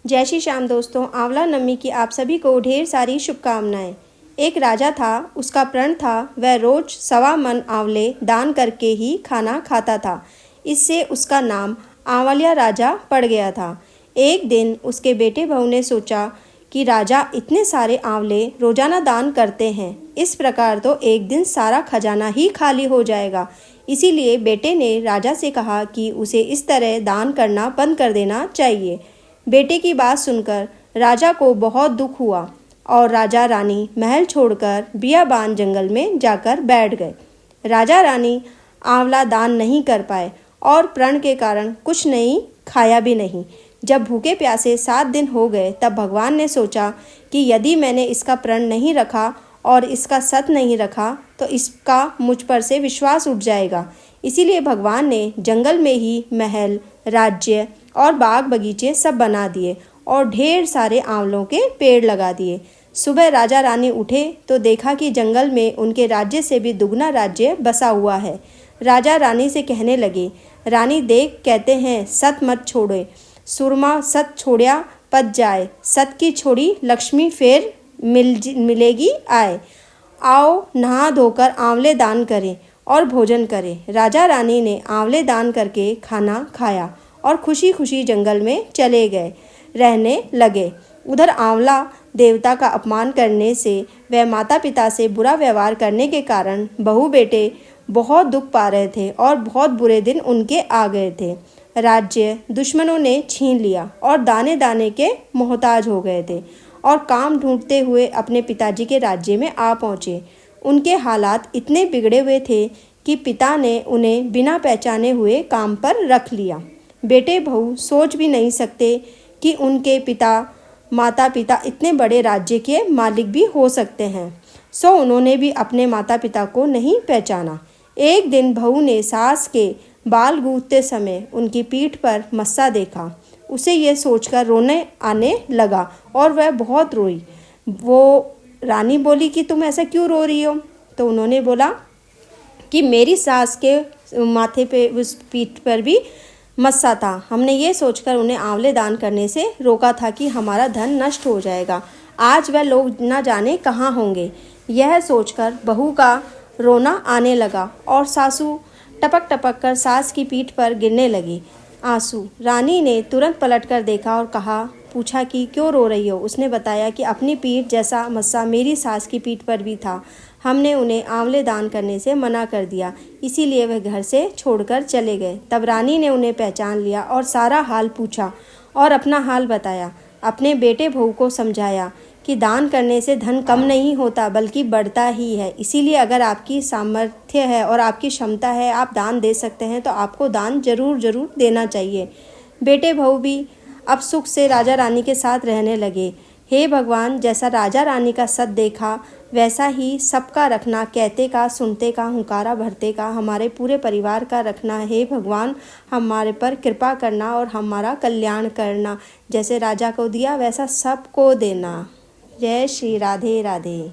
जय श्री श्याम दोस्तों, आंवला नवमी की आप सभी को ढेर सारी शुभकामनाएं। एक राजा था, उसका प्रण था वह रोज 1.25 मन आंवले दान करके ही खाना खाता था। इससे उसका नाम आंवलिया राजा पड़ गया था। एक दिन उसके बेटे बहू ने सोचा कि राजा इतने सारे आंवले रोजाना दान करते हैं, इस प्रकार तो एक दिन सारा खजाना ही खाली हो जाएगा। इसीलिए बेटे ने राजा से कहा कि उसे इस तरह दान करना बंद कर देना चाहिए। बेटे की बात सुनकर राजा को बहुत दुख हुआ और राजा रानी महल छोड़कर बियाबान जंगल में जाकर बैठ गए। राजा रानी आंवला दान नहीं कर पाए और प्रण के कारण कुछ नहीं खाया भी नहीं। जब भूखे प्यासे 7 दिन हो गए तब भगवान ने सोचा कि यदि मैंने इसका प्रण नहीं रखा और इसका सत नहीं रखा तो इसका मुझ पर से विश्वास उठ जाएगा। इसीलिए भगवान ने जंगल में ही महल, राज्य और बाग बगीचे सब बना दिए और ढेर सारे आंवलों के पेड़ लगा दिए। सुबह राजा रानी उठे तो देखा कि जंगल में उनके राज्य से भी दुगना राज्य बसा हुआ है। राजा रानी से कहने लगे, रानी देख, कहते हैं सत मत छोड़े, सुरमा सत छोड़िया पच जाए, सत की छोड़ी लक्ष्मी फेर मिलेगी आए। आओ नहा धोकर आंवले दान करें और भोजन करें। राजा रानी ने आंवले दान करके खाना खाया और खुशी खुशी जंगल में चले गए रहने लगे। उधर आंवला देवता का अपमान करने से वह माता पिता से बुरा व्यवहार करने के कारण बहू बेटे बहुत दुख पा रहे थे और बहुत बुरे दिन उनके आ गए थे। राज्य दुश्मनों ने छीन लिया और दाने दाने के मोहताज हो गए थे और काम ढूंढते हुए अपने पिताजी के राज्य में आ पहुँचे। उनके हालात इतने बिगड़े हुए थे कि पिता ने उन्हें बिना पहचाने हुए काम पर रख लिया। बेटे बहू सोच भी नहीं सकते कि उनके माता पिता इतने बड़े राज्य के मालिक भी हो सकते हैं, सो उन्होंने भी अपने माता पिता को नहीं पहचाना। एक दिन बहू ने सास के बाल गूंथते समय उनकी पीठ पर मस्सा देखा। उसे यह सोचकर रोने आने लगा और वह बहुत रोई। वो रानी बोली कि तुम ऐसा क्यों रो रही हो? तो उन्होंने बोला कि मेरी सास के माथे पे, उस पीठ पर भी मस्सा था। हमने ये सोचकर उन्हें आंवले दान करने से रोका था कि हमारा धन नष्ट हो जाएगा। आज वह लोग न जाने कहाँ होंगे। यह सोचकर बहू का रोना आने लगा और सासू टपक टपक कर सास की पीठ पर गिरने लगी आंसू। रानी ने तुरंत पलटकर देखा और पूछा कि क्यों रो रही हो? उसने बताया कि अपनी पीठ जैसा मस्सा मेरी सास की पीठ पर भी था। हमने उन्हें आंवले दान करने से मना कर दिया, इसीलिए वह घर से छोड़कर चले गए। तब रानी ने उन्हें पहचान लिया और सारा हाल पूछा और अपना हाल बताया। अपने बेटे बहू को समझाया कि दान करने से धन कम नहीं होता बल्कि बढ़ता ही है। इसीलिए अगर आपकी सामर्थ्य है और आपकी क्षमता है, आप दान दे सकते हैं, तो आपको दान जरूर देना चाहिए। बेटे बहू भी अब सुख से राजा रानी के साथ रहने लगे। हे भगवान, जैसा राजा रानी का सत देखा वैसा ही सबका रखना, कहते का सुनते का, हुंकारा भरते का हमारे पूरे परिवार का रखना। हे भगवान, हमारे पर कृपा करना और हमारा कल्याण करना। जैसे राजा को दिया वैसा सबको देना। जय श्री राधे राधे।